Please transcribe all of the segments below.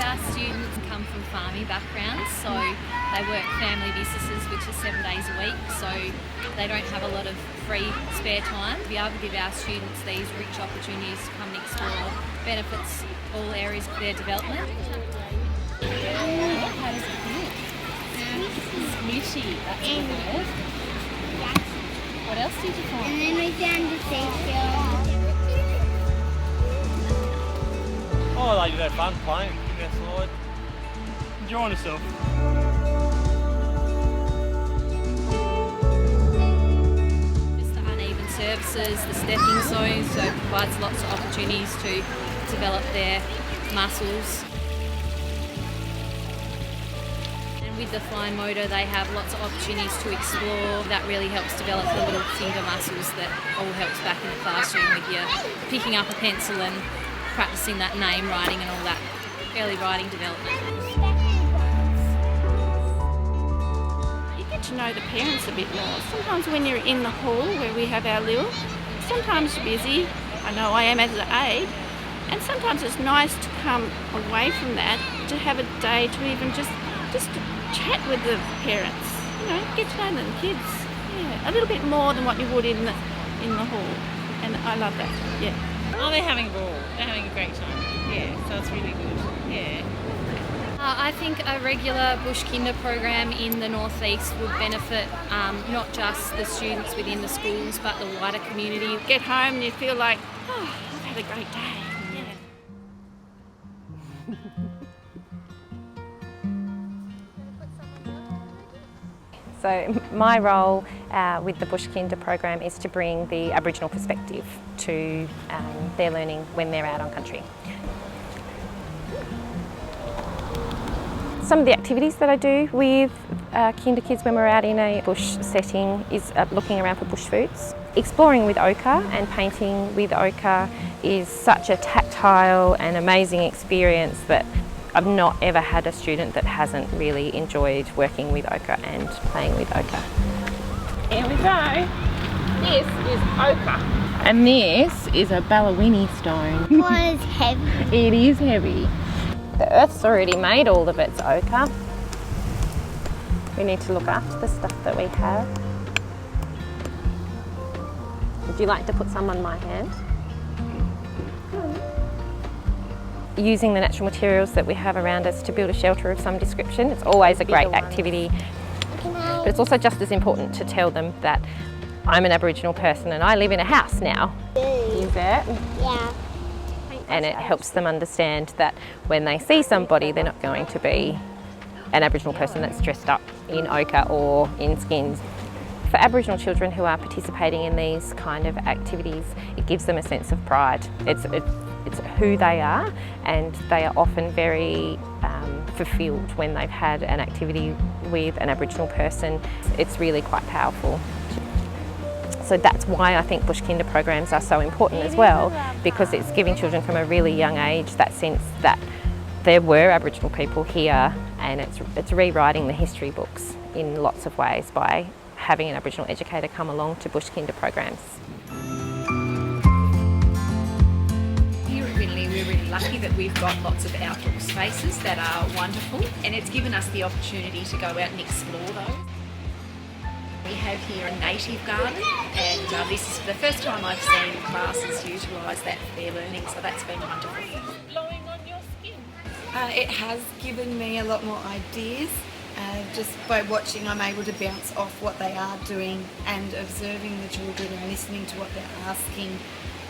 our students come from farming backgrounds, so they work family businesses, which is 7 days a week, so they don't have a lot of free spare time. To be able to give our students these rich opportunities to come and explore benefits all areas of their development. How does it feel? Squishy, that's a word. What else did you find? And then we found the seashell. Oh, they did have fun playing, outside, enjoying herself. Just the uneven surfaces, the stepping stones, so it provides lots of opportunities to develop their muscles. And with the fine motor, they have lots of opportunities to explore. That really helps develop the little finger muscles that all helps back in the classroom with you picking up a pencil and practicing that name writing and all that early writing development. You get to know the parents a bit more. Sometimes when you're in the hall where we have our Lil, sometimes you're busy. I know I am as an aide. And sometimes it's nice to come away from that, to have a day to even just to chat with the parents. You know, get to know the kids. Yeah, a little bit more than what you would in the hall. And I love that, yeah. Oh, they're having a ball. They're having a great time. Yeah, so it's really good. Yeah. I think a regular bush kinder program in the northeast would benefit not just the students within the schools but the wider community. Get home and you feel like, oh, I've had a great day. So my role with the Bush Kinder program is to bring the Aboriginal perspective to their learning when they're out on country. Some of the activities that I do with kinder kids when we're out in a bush setting is looking around for bush foods. Exploring with ochre and painting with ochre is such a tactile and amazing experience that I've not ever had a student that hasn't really enjoyed working with ochre and playing with ochre. Here we go. This is ochre. And this is a Ballawini stone. One is heavy. It is heavy. The earth's already made all of its ochre. We need to look after the stuff that we have. Would you like to put some on my hand? Using the natural materials that we have around us to build a shelter of some description. It's always a great activity, but it's also just as important to tell them that I'm an Aboriginal person and I live in a house now. Is it? Yeah. And it helps them understand that when they see somebody, they're not going to be an Aboriginal person that's dressed up in ochre or in skins. For Aboriginal children who are participating in these kind of activities, it gives them a sense of pride. It's who they are, and they are often very fulfilled when they've had an activity with an Aboriginal person. It's really quite powerful. So that's why I think bush kinder programs are so important as well, because it's giving children from a really young age that sense that there were Aboriginal people here, and it's rewriting the history books in lots of ways by having an Aboriginal educator come along to bush kinder programs. Here at Wheatley, we're really lucky that we've got lots of outdoor spaces that are wonderful, and it's given us the opportunity to go out and explore those. We have here a native garden, and this is the first time I've seen classes utilise that for their learning, so that's been wonderful. Blowing on your skin. It has given me a lot more ideas. Just by watching, I'm able to bounce off what they are doing and observing the children and listening to what they're asking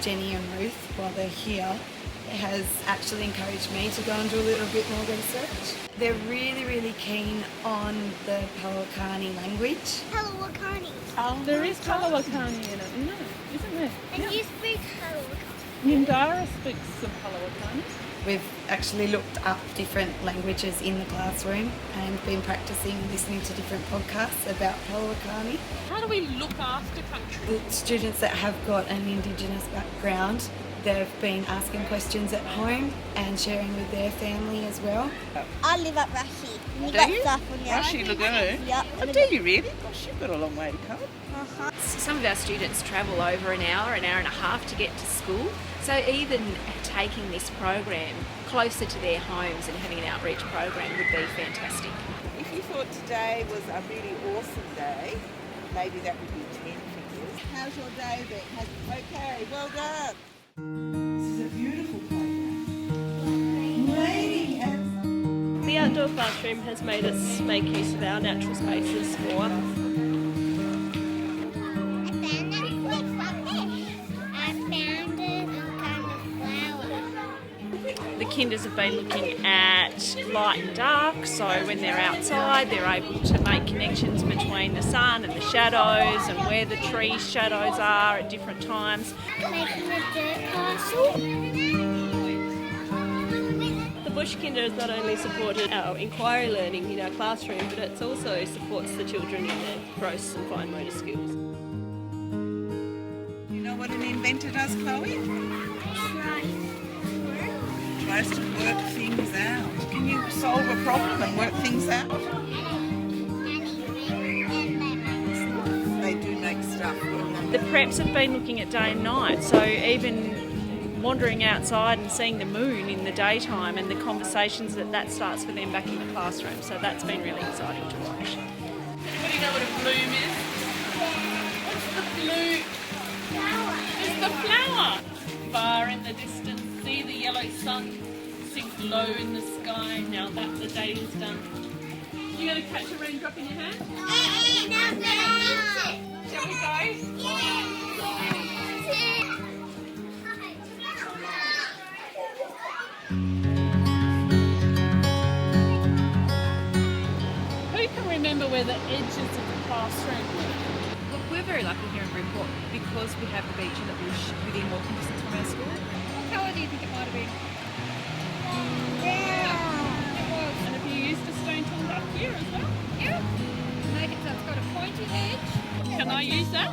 Jenny and Ruth while they're here. It has actually encouraged me to go and do a little bit more research. They're really, really keen on the Palawakani language. Palawakani. Oh, there is Palawakani in it, isn't there? And you speak Palawakani. Nindarra speaks some Palawakani. We've actually looked up different languages in the classroom and been practicing and listening to different podcasts about Palawakani. How do we look after country? The students that have got an Indigenous background, They've been asking questions at home and sharing with their family as well. I live up Rashi. You Do got you? stuff on there. Rashi Lagoon? Yep. Oh, do you really? Gosh, you've got a long way to come. Some of our students travel over an hour and a half to get to school. So even taking this program closer to their homes and having an outreach program would be fantastic. If you thought today was a really awesome day, maybe that would be 10 figures. How's your day been? Okay, well done. This is a beautiful playground. Lady has... The outdoor classroom has made us make use of our natural spaces more. The kinders have been looking at light and dark, so when they're outside they're able to make connections between the sun and the shadows and where the tree shadows are at different times. Making a dirt castle. The Bush Kinder has not only supported our inquiry learning in our classroom, but it also supports the children in their gross and fine motor skills. You know what an inventor does, Chloe? Tries to work things out. Can you solve a problem and work things out? They do make stuff. The preps have been looking at day and night, so even wandering outside and seeing the moon in the daytime and the conversations that starts for them back in the classroom, so that's been really exciting to watch. Anybody know what a bloom is? What's the bloom? It's the flower. Far in the distance, see the yellow sun sink low in the sky. Now that the day is done. You gonna catch a raindrop in your hand? Shall we go? Who can remember where the edges of the classroom were? Look, we're very lucky here in Bridport because we have the beach and the bush within walking distance from our school. What colour do you think it might have been? And have you used a stone tool up here as well? Yeah. Make it so it's got a pointy edge. Can I use that?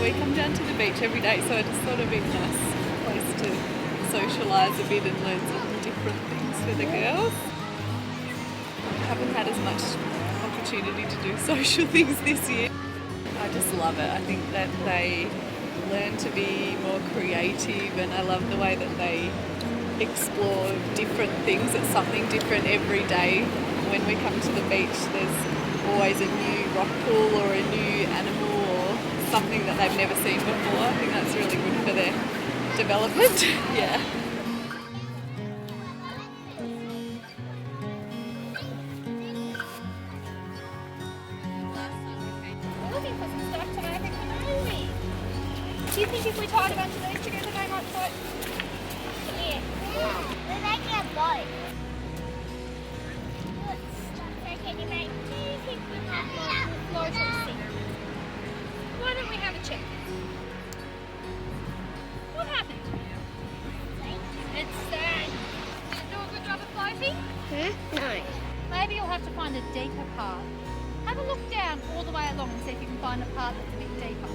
We come down to the beach every day, so it's sort of been a nice place to socialise a bit and learn some different things for the girls. Haven't had as much opportunity to do social things this year. I just love it. I think that they learn to be more creative, and I love the way that they explore different things. It's something different every day. When we come to the beach, there's always a new rock pool or a new animal or something that they've never seen before. I think that's really good for their development. Yeah. Do you think if we tied a bunch of those together they might float? Yeah. We're making a boat. So can you make 2 people that float on the sea? Why don't we have a check? What happened? It's sad. Did it do a good job of floating? No. Maybe you'll have to find a deeper part. Have a look down all the way along and see if you can find a part that's a bit deeper.